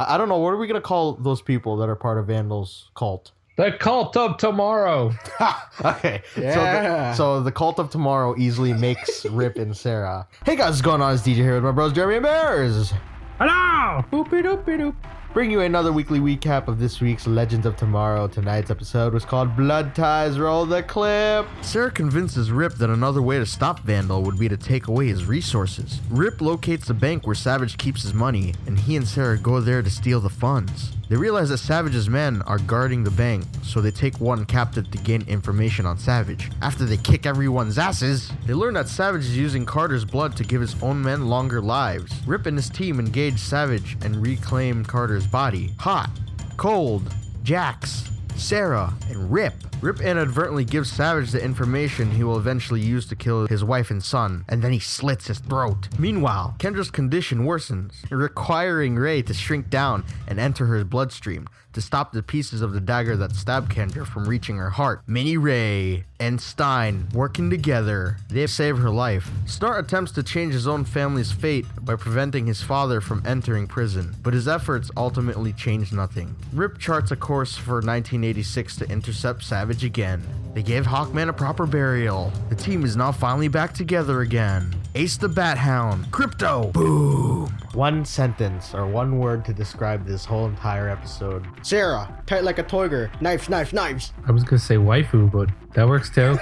I don't know. What are we going to call those people that are part of Vandal's cult? The Cult of Tomorrow. Okay. Yeah. So the Cult of Tomorrow easily makes Rip and Sara. Hey guys, what's going on? It's DJ here with my bros Jeremy and Bears. Hello. Boopy doopy doop. Bring you another weekly recap of this week's Legends of Tomorrow. Tonight's episode was called Blood Ties. Roll the clip. Sara convinces Rip that another way to stop Vandal would be to take away his resources. Rip locates the bank where Savage keeps his money, and he and Sara go there to steal the funds. They realize that Savage's men are guarding the bank, so they take one captive to gain information on Savage. After they kick everyone's asses, they learn that Savage is using Carter's blood to give his own men longer lives. Rip and his team engage Savage and reclaim Carter's body. Hot, cold, Jax, Sara, and Rip. Rip inadvertently gives Savage the information he will eventually use to kill his wife and son, and then he slits his throat. Meanwhile, Kendra's condition worsens, requiring Ray to shrink down and enter her bloodstream to stop the pieces of the dagger that stabbed Kendra from reaching her heart. Mini Ray and Stein working together, they save her life. Snart attempts to change his own family's fate by preventing his father from entering prison, but his efforts ultimately change nothing. Rip charts a course for 1986 to intercept Savage again. They gave Hawkman a proper burial. The team is now finally back together again. Ace the Bat Hound, Crypto, boom. One sentence or one word to describe this whole entire episode. Sara, tight like a toiger. Knives, knives, knives. I was gonna say waifu, but that works too.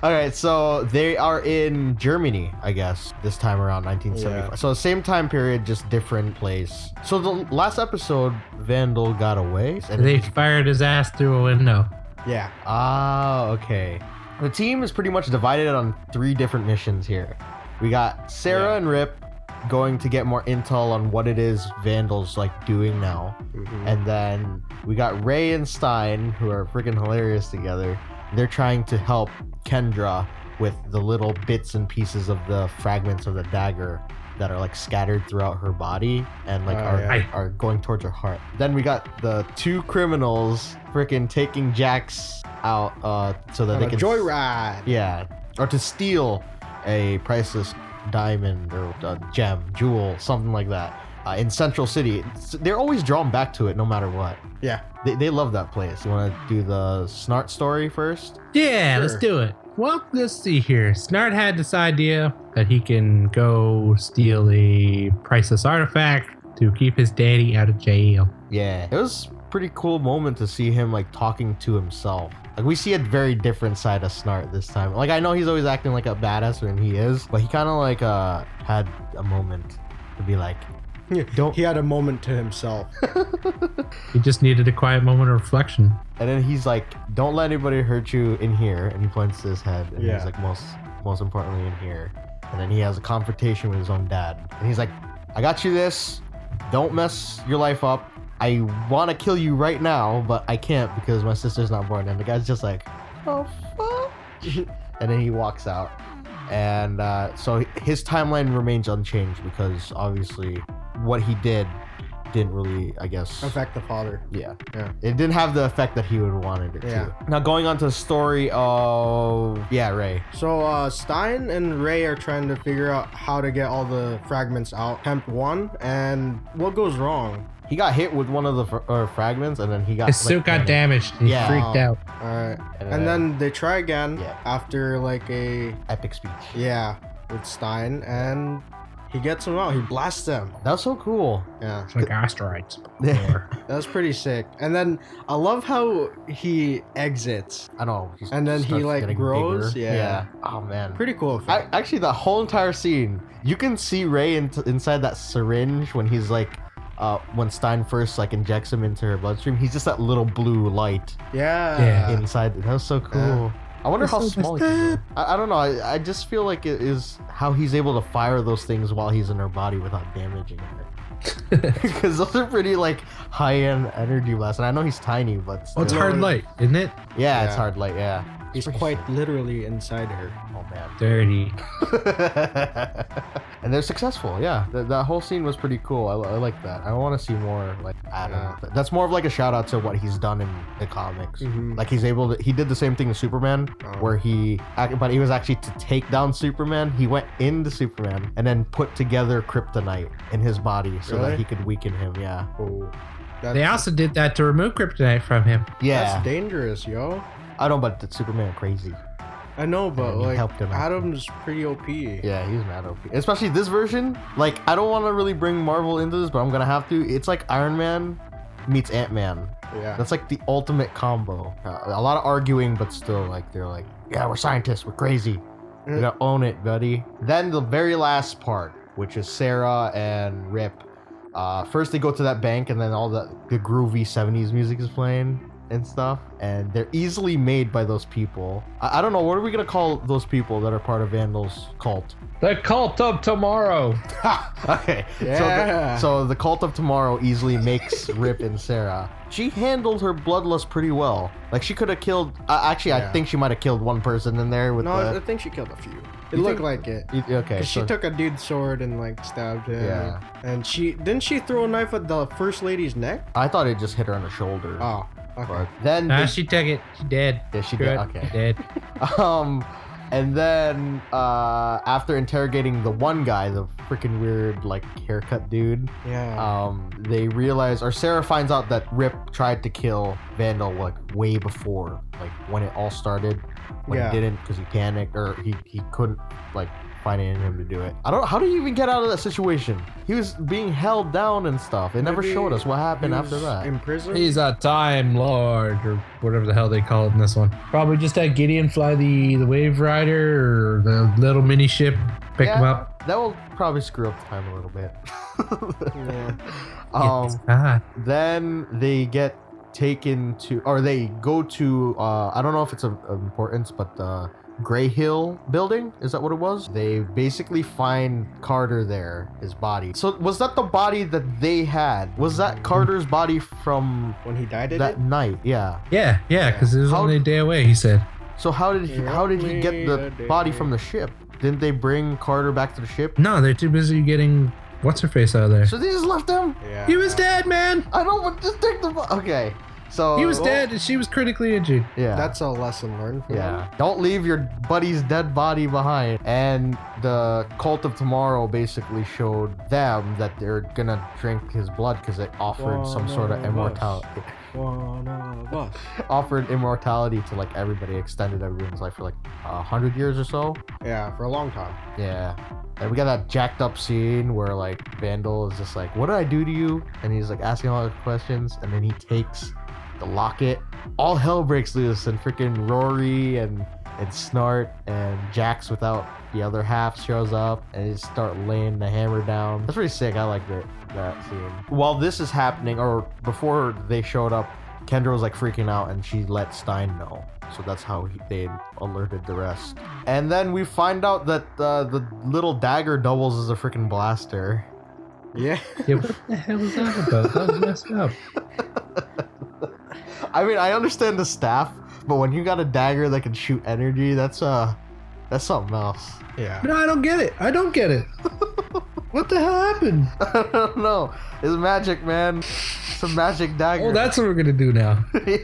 All right, so they are in Germany, I guess, this time around 1975. Yeah. So same time period, just different place. So the last episode, Vandal got away. And They fired his ass through a window. Yeah. Ah, okay. The team is pretty much divided on 3 different missions here. We got Sara and Rip going to get more intel on what it is Vandal's like doing now. And then we got Ray and Stein, who are freaking hilarious together. They're trying to help Kendra with the little bits and pieces of the fragments of the dagger that are like scattered throughout her body and like are going towards her heart. Then we got the 2 criminals freaking taking Jax out so that they can joyride. Yeah, or to steal a priceless diamond or a gem, jewel, something like that. In Central City, they're always drawn back to it no matter what. Yeah. They love that place. You want to do the Snart story first? Yeah, Sure. let's do it. Well, let's see here. Snart had this idea that he can go steal a priceless artifact to keep his daddy out of jail. Yeah, it was a pretty cool moment to see him like talking to himself. Like we see a very different side of Snart this time. Like I know he's always acting like a badass when he is, but he kind of like had a moment to be like, don't. He had a moment to himself. He just needed a quiet moment of reflection. And then he's like, don't let anybody hurt you in here. And he points to his head. And he's like, most importantly in here. And then he has a confrontation with his own dad. And he's like, I got you this. Don't mess your life up. I want to kill you right now, but I can't because my sister's not born. And the guy's just like, oh, fuck. And then he walks out. And so his timeline remains unchanged because obviously what he did didn't really, I guess, affect the father. Yeah. It didn't have the effect that he would have wanted it to. Now going on to the story of Ray. So Stein and Ray are trying to figure out how to get all the fragments out. Attempt 1, and what goes wrong? He got hit with one of the fragments, and then he got His suit got damaged. He freaked out. All right, and then they try again after like a epic speech. Yeah, with Stein, and he gets him out. He blasts them. That's so cool. Yeah, it's like asteroids. That's pretty sick. And then I love how he exits. I know. And then he like grows. Bigger. Yeah. Oh man. Pretty cool. Actually, the whole entire scene, you can see Ray inside that syringe when he's like. When Stein first like injects him into her bloodstream, he's just that little blue light. Yeah. Inside. That was so cool. Yeah. I wonder how small he is. I don't know. I just feel like it is how he's able to fire those things while he's in her body without damaging her. Because those are pretty like high-end energy blasts. And I know he's tiny, but still. Oh, it's hard light, isn't it? Yeah, it's hard light. Yeah. He's quite literally inside her. Oh man. Dirty. And they're successful. Yeah, that whole scene was pretty cool. I like that. I want to see more like Adam. Yeah. That's more of like a shout out to what he's done in the comics. Mhm. Like he did the same thing with Superman, where but he was actually to take down Superman. He went into Superman and then put together kryptonite in his body so Really? that he could weaken him. Yeah. Oh, They also did that to remove kryptonite from him. Yeah. that's dangerous, yo. I don't, but Superman crazy. I know, but And he like helped him out. Adam's pretty OP. Yeah, he's mad OP. Especially this version. Like, I don't want to really bring Marvel into this, but I'm gonna have to. It's like Iron Man meets Ant-Man. Yeah. That's like the ultimate combo. A lot of arguing, but still, like, they're like, yeah, we're scientists, we're crazy. You gotta own it, buddy. Then the very last part, which is Sara and Rip. First they go to that bank, and then all the groovy 70s music is playing and stuff, and they're easily made by those people. I don't know, what are we gonna call those people that are part of Vandal's cult? The Cult of Tomorrow. Okay. Yeah. So the Cult of Tomorrow easily makes Rip and Sara. She handled her bloodlust pretty well. Like, she could have killed... actually, I Yeah. think she might have killed one person in there with No, I the... think she killed a few. It You looked think- like it. Okay, 'Cause she took a dude's sword and like stabbed him. Yeah. And didn't she throw a knife at the first lady's neck? I thought it just hit her on the shoulder. Oh, okay. But then... Nah, she took it. She did. Yeah, she Good. did. Okay. Dead. And then after interrogating the one guy, the freaking weird like haircut dude, Yeah. they realize, or Sara finds out that Rip tried to kill Vandal like way before, like when it all started. But Yeah. he didn't because he panicked, or he couldn't like find it in him to do it. I don't. How do you even get out of that situation? He was being held down and stuff. It never Maybe showed us what happened he after was that. in prison. He's a Time Lord, or whatever the hell they call it in this one. Probably just had Gideon fly the Wave Rider or the little mini ship, pick him up. That will probably screw up time a little bit. Yeah. Then they get taken to, or they go to, I don't know if it's of importance, but the Grey Hill building, is that what it was? They basically find Carter there, his body. So was that the body that they had? Was that Carter's body from When he died in that it? night? Yeah. Yeah, because it was How- only a day away, he said. So how did he get the body from the ship? Didn't they bring Carter back to the ship? No, they're too busy getting what's-her-face out of there. So they just left him? Yeah. He was dead, man! I don't want to take the okay. So He was dead and she was critically injured. Yeah. That's a lesson learned for them. Yeah. Don't leave your buddy's dead body behind. And the Cult of Tomorrow basically showed them that they're gonna drink his blood because it offered some sort of One of immortality. One of us. Offered immortality to like everybody, extended everyone's life for like 100 years or so. Yeah, for a long time. Yeah. And we got that jacked up scene where like Vandal is just like, what did I do to you? And he's like asking all the questions, and then he takes the locket. All hell breaks loose, and freaking Rory and Snart and Jax without the other half shows up, and they just start laying the hammer down. That's pretty sick. I like that scene. While this is happening, or before they showed up, Kendra was like freaking out, and she let Stein know. So that's how they alerted the rest. And then we find out that the little dagger doubles as a freaking blaster. Yeah. Yeah, what the hell was that about? That was messed up. I mean, I understand the staff, but when you got a dagger that can shoot energy, that's something else. Yeah. No, I don't get it. What the hell happened? I don't know. It's magic, man. It's a magic dagger. Oh, that's what we're gonna do now. Yeah.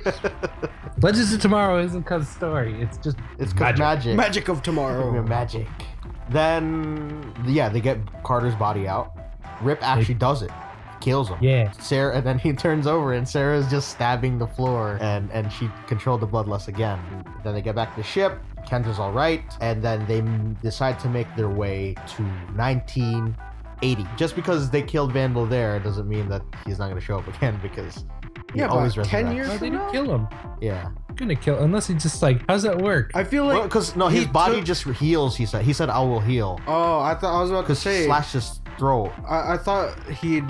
Legends of Tomorrow isn't cause story. It's just It's called magic. Magic of tomorrow. Magic. Then, yeah, they get Carter's body out. Rip actually does it. Kills him. Yeah. Sara, and then he turns over, and Sarah's just stabbing the floor, and she controlled the bloodlust again. Then they get back to the ship. Kendra's all right, and then they decide to make their way to 1980. Just because they killed Vandal there doesn't mean that he's not going to show up again, because he Yeah, always but 10 resurrects. years No, they from didn't now? kill him. Yeah. Gonna kill unless he just like how's that work? I feel like Because no, his he body took- just heals. He said, "I will heal." Oh, I was about to Because say. slash his throat. I thought he'd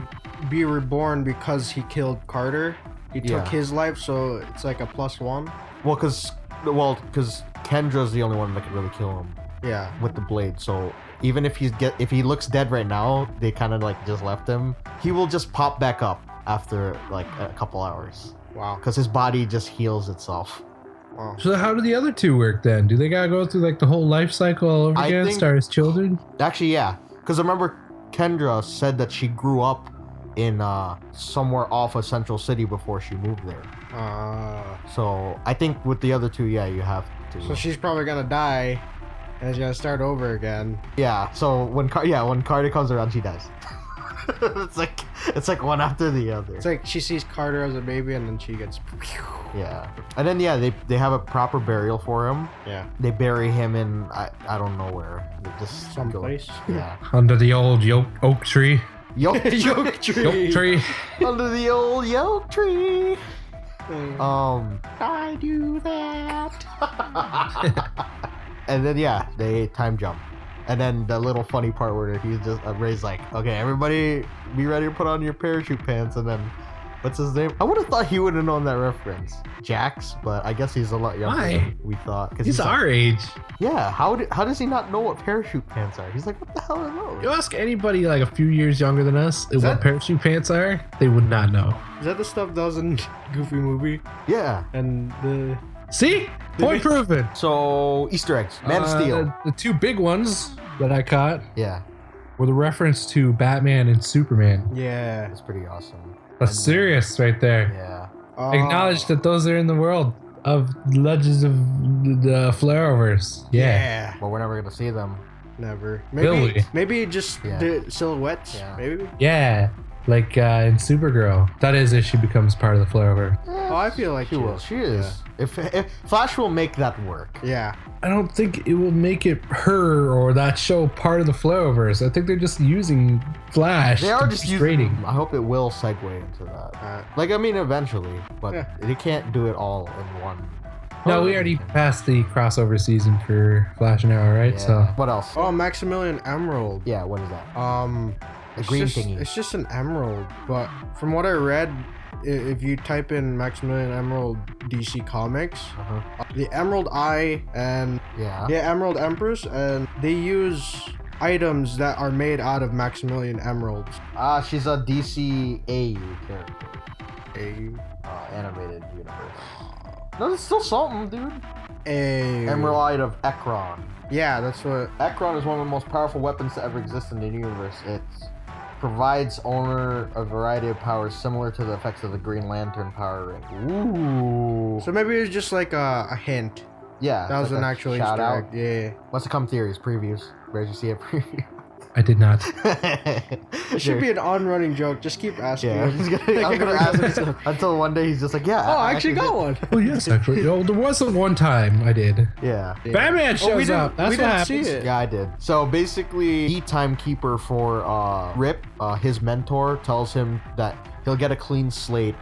be reborn because he killed Carter. He took Yeah. his life, so it's like a +1. Well, because Kendra's the only one that can really kill him Yeah. with the blade. So even if if he looks dead right now, they kind of like just left him. He will just pop back up after like a couple hours Wow. because his body just heals itself. Oh. So how do the other two work then? Do they gotta go through like the whole life cycle all over I again? think- Start as children? Actually, yeah. Because I remember Kendra said that she grew up in somewhere off a central city before she moved there. So I think with the other two, yeah, you have to. So she's probably gonna die, and it's gonna start over again. Yeah. So when Carter comes around, she dies. it's like one after the other. It's like she sees Carter as a baby, and then she gets. Yeah. And then they have a proper burial for him. Yeah. They bury him in I don't know where. They just go- Someplace. Yeah. Under the old oak tree. Yoke Yoke tree. Oak tree. under the old yoke tree. I do that. And then yeah, they time jump. And then the little funny part where he's just Ray's like, okay, everybody be ready to put on your parachute pants. And then what's his name? I would have thought he would have known that reference, Jax, but I guess he's a lot younger Why? than we thought. He's like, our age. yeah. How does he not know what parachute pants are? He's like, what the hell are those? You ask anybody like a few years younger than us what that- parachute pants are, they would not know. Is that the stuff that was in Goofy movie? Yeah. And the See? Point proven. So Easter eggs, Man of Steel. The two big ones that I caught Yeah, were the reference to Batman and Superman. yeah. that's pretty awesome. That's serious right there. Yeah. Acknowledge that those are in the world of Legends of the Flareovers. Yeah. But we're never gonna see them. Never. Billy. Maybe just Yeah. the silhouettes. Yeah. Maybe. Yeah. Like in Supergirl. That is if she becomes part of the Flareover. Oh, I feel like She will. She is. If Flash will make that work. Yeah. I don't think it will make it her or that show part of the Flareovers. I think they're just using Flash. They are to just be using. trading. I hope it will segue into that. Like I mean, eventually, but Yeah. they can't do it all in one. No, we already passed the crossover season for Flash and Arrow, right? Yeah. So What else? Oh, Maximilian Emerald. Yeah. What is that? The It's green just, thingy. It's just an emerald, but from what I read, if you type in Maximilian Emerald DC Comics, Uh-huh. the Emerald Eye and Yeah. Emerald Empress, and they use items that are made out of Maximilian Emeralds. She's a DCAU character. Animated universe. No, it's still something, dude. Emerald Eye of Ekron. Yeah, that's what. Ekron is one of the most powerful weapons to ever exist in the universe. It provides owner a variety of powers similar to the effects of the Green Lantern power ring. Ooh. So maybe it's just like a hint. Yeah. That it's was like an a actual shout Easter out. egg. Yeah. What's the come theories, previews? Where did you see a preview? I did not. It should be an on-running joke. Just keep asking. Yeah, I'm gonna ask him until one day he's just like, yeah. Oh, I actually got did. one. Oh yes, actually. There wasn't one time I did. Yeah. Batman shows up. That's we what didn't happens. see it. Yeah, I did. So basically, the timekeeper for Rip, his mentor, tells him that he'll get a clean slate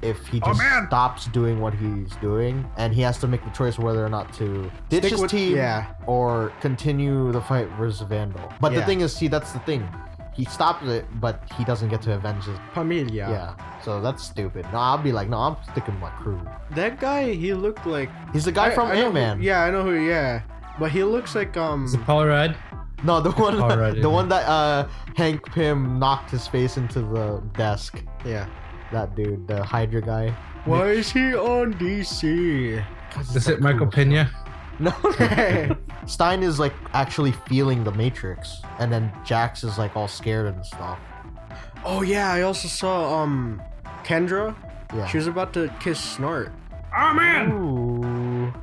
if he just stops doing what he's doing, and he has to make the choice whether or not to ditch Stick his with- team yeah. or continue the fight versus Vandal. But the Yeah. thing is, see, that's the thing. He stops it, but he doesn't get to avenge his. Familia. Yeah. So that's stupid. No, I'll be like, no, I'm sticking with my crew. That guy, he looked like. He's the guy from I know who- Ant-Man. Yeah, I know who. Yeah, but he looks like Is it Paul Rudd? No, the one, Alright, the yeah. one that Hank Pym knocked his face into the desk. Yeah. That dude, the Hydra guy. Why is he on DC? Is it Michael Pena? No. Stein is like actually feeling the Matrix, and then Jax is like all scared and stuff. Oh yeah, I also saw Kendra. Yeah. She was about to kiss Snart. Oh man! Ooh.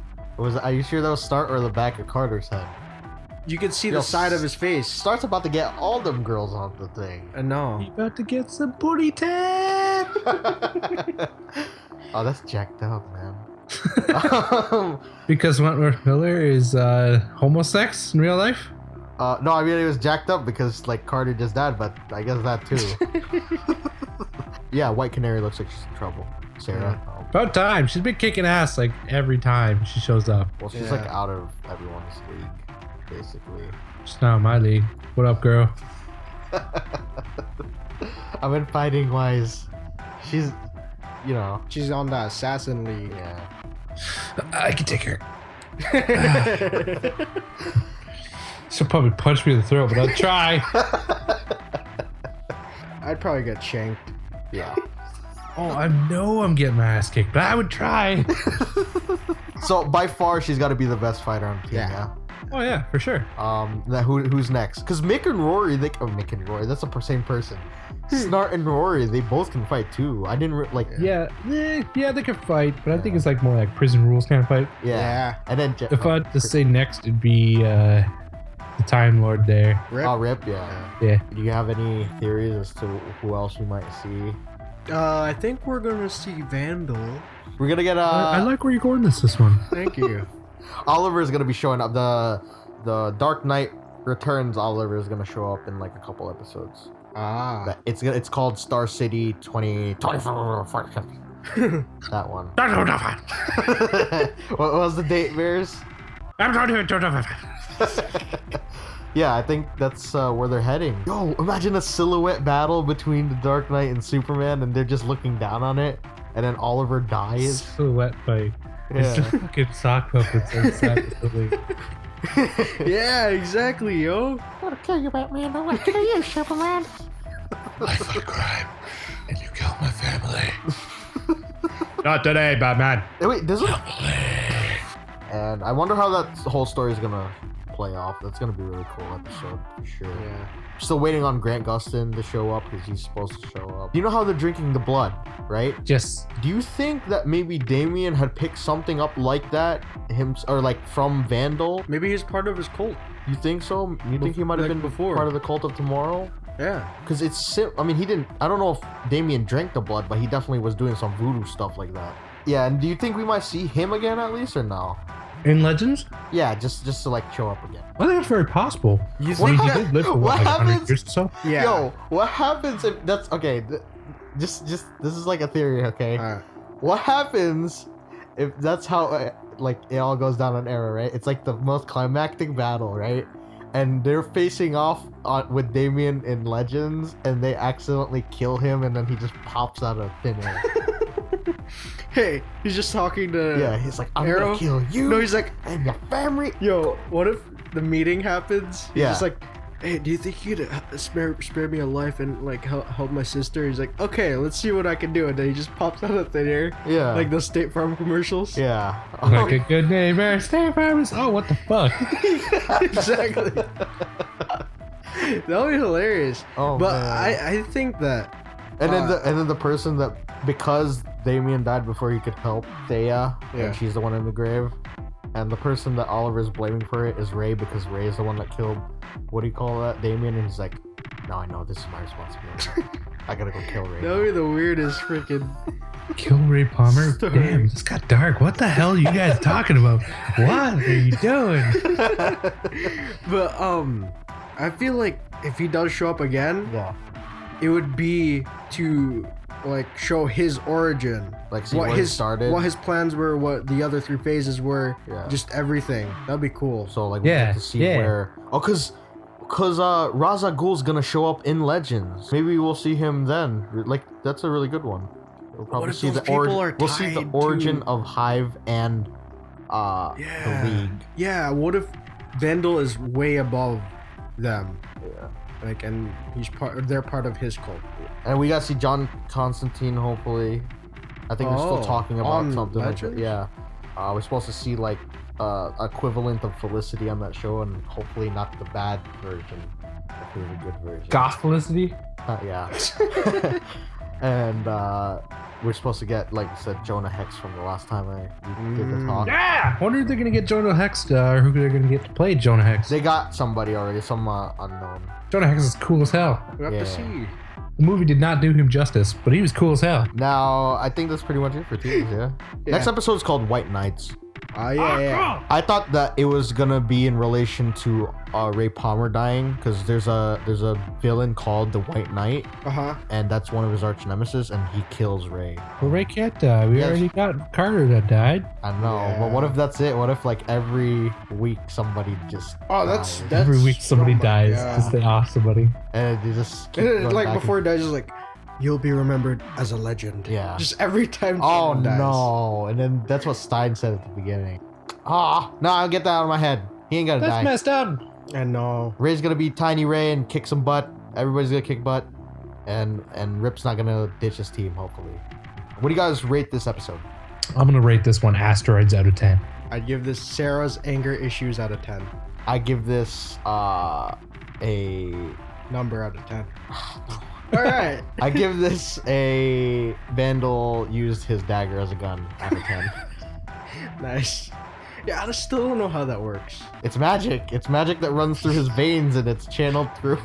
Are you sure that was Start or the back of Carter's head? You could see Yo, the side of his face. Start's about to get all them girls on the thing. I know. You about to get some booty tan? Oh, that's jacked up, man. Because Wentworth Miller is homosex in real life? No, I mean it was jacked up because like Carter just died, but I guess that too. Yeah, White Canary looks like she's in trouble. Sarah. Oh, About time. She's been kicking ass like every time she shows up. well, she's Yeah. like out of everyone's league, basically. She's not in my league. What up, girl? I've been fighting wise. She's, you know, She's on the Assassin League. yeah. I can take her. She'll probably punch me in the throat, but I'll try. I'd probably get shanked. Yeah. Oh, I know I'm getting my ass kicked, but I would try. So by far, she's got to be the best fighter on the team. Yeah. Yeah. Oh yeah, for sure. Who's next? Because Mick and Rory, Mick and Rory, that's the same person. Snart and Rory, they both can fight too. I didn't Yeah, they can fight, but I think it's like more like prison rules kind of fight. Yeah. And then If I had to say next, it'd be the Time Lord there. Rip? Oh, Rip, yeah. Yeah. Do you have any theories as to who else we might see? I think we're gonna see Vandal. We're gonna get I like where you're going this one. Thank you. Oliver is gonna be showing up. The Dark Knight Returns Oliver is gonna show up in like a couple episodes. Ah. It's called Star City 2024. That one. What was the date, Bears? Yeah, I think that's where they're heading. Yo, imagine a silhouette battle between the Dark Knight and Superman, and they're just looking down on it, and then Oliver dies. Silhouette fight. It's Yeah. just fucking sock puppets inside the building. Yeah, exactly, yo. I'm gonna kill you, Batman. I'm gonna kill you, Superman. Life of crime, and you killed my family. Not today, Batman. Hey, wait, doesn't? And I wonder how that whole story is gonna play off. That's gonna be a really cool episode for sure. Yeah. Still waiting on Grant Gustin to show up because he's supposed to show up. You know how they're drinking the blood, right? Just Do you think that maybe Damien had picked something up like that, or like from Vandal? Maybe he's part of his cult. You think so? You think he might have Like been before. part of the Cult of Tomorrow? Yeah. Because I mean, he didn't. I don't know if Damien drank the blood, but he definitely was doing some voodoo stuff like that. Yeah, and do you think we might see him again at least, or no? in Legends? Yeah, just to like show up again. I think it's very possible. You I think mean, he that- did live for what like 100 happens- years or so. Yeah. Yo, what happens if that's okay? Just this is like a theory, okay? What happens if that's how like it all goes down on Arrow, right? It's like the most climactic battle, right? And they're facing off with Damien in Legends, and they accidentally kill him, and then he just pops out of thin air. Hey, he's just talking to. Yeah, he's like, I'm Arrow? gonna kill you No, he's like, and your family. yo, what if the meeting happens? He's Yeah. just like, hey, do you think you'd spare me a life and like help my sister? He's like, okay, let's see what I can do. And then he just pops out of thin air, Yeah. like those State Farm commercials. Yeah. Like a good neighbor, stay farmers. Oh, what the fuck? Exactly. That would be hilarious. Oh, but man. I think that. And then the person that, because Damien died before he could help Thea, Yeah. and she's the one in the grave, and the person that Oliver's blaming for it is Ray, because Ray is the one that killed, what do you call that, Damien, and he's like, no, I know, this is my responsibility. I gotta go kill Ray. That would be the weirdest freaking. Kill Ray Palmer? Story. Damn, this got dark. What the hell are you guys talking about? What are you doing? But I feel like if he does show up again, Yeah. it would be to like show his origin, Like, see where he started. what his plans were, what the other three phases were, Yeah. just everything. That'd be cool. So, like, we Yeah, get to see yeah. where... Oh, because Ra's al Ghul's gonna show up in Legends. Maybe we'll see him then. Like, that's a really good one. We'll probably if see those the people origin. are We'll see the tied origin to- of Hive and the League. Yeah, what if Vandal is way above them? Yeah. Like, and they're part of his cult. And we gotta see John Constantine, hopefully. I think they're still Oh, talking about on something like that. Legends? Yeah. We're supposed to see like equivalent of Felicity on that show, and hopefully not the bad version. Hopefully the good version. Goth Felicity? Yeah. And we're supposed to get, like you said, Jonah Hex from the last time we did the talk. Yeah! I wonder if they're gonna get Jonah Hex, or who they're gonna get to play Jonah Hex. They got somebody already, some unknown. Jonah Hex is cool as hell. We have Yeah. to see. The movie did not do him justice, but he was cool as hell. Now, I think that's pretty much it for teams, yeah? Yeah. Next episode is called White Knights. Yeah. I thought that it was gonna be in relation to Ray Palmer dying, because there's a villain called the White Knight, Uh-huh. and that's one of his arch nemesis, and he kills Ray. Well, Ray can't die. We Yes. already got Carter that died. I know, but what if that's it? What if like every week somebody just Oh, that's dies? Every week somebody oh my dies God. because they off somebody. and they just keep And then, going like back before he dies, it's like, you'll be remembered as a legend. Yeah. Just every time Oh someone dies. no! And then that's what Stein said at the beginning. No, I'll get that out of my head. He ain't gonna That's die. messed up. I know. Ray's gonna be Tiny Ray and kick some butt. Everybody's gonna kick butt, and Rip's not gonna ditch his team. Hopefully. What do you guys rate this episode? I'm gonna rate this one asteroids out of 10. I'd give this Sarah's anger issues out of 10. I give this a Number out of 10. All right. I give this a Vandal used his dagger as a gun out of 10. Nice. Yeah, I still don't know how that works. It's magic. It's magic that runs through his veins and it's channeled through.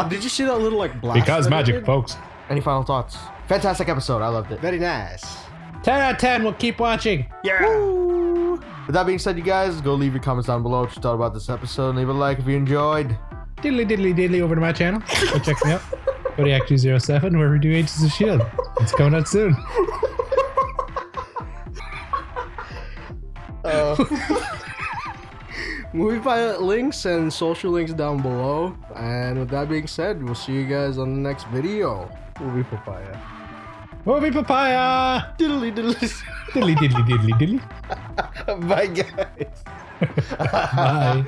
Did you see that little like blast? Because that it magic, did? folks. Any final thoughts? Fantastic episode. I loved it. Very nice. 10 out of 10. We'll keep watching. Yeah. Woo! With that being said, you guys, go leave your comments down below what you thought about this episode and leave a like if you enjoyed. Diddly diddly diddly over to my channel. Go check me out. Go to Act207 where we do Agents of S.H.I.E.L.D. It's coming out soon. Movie pilot links and social links down below. And with that being said, we'll see you guys on the next video. Movie papaya. Movie papaya. Diddly diddly. Diddly diddly diddly diddly. Bye guys. Bye.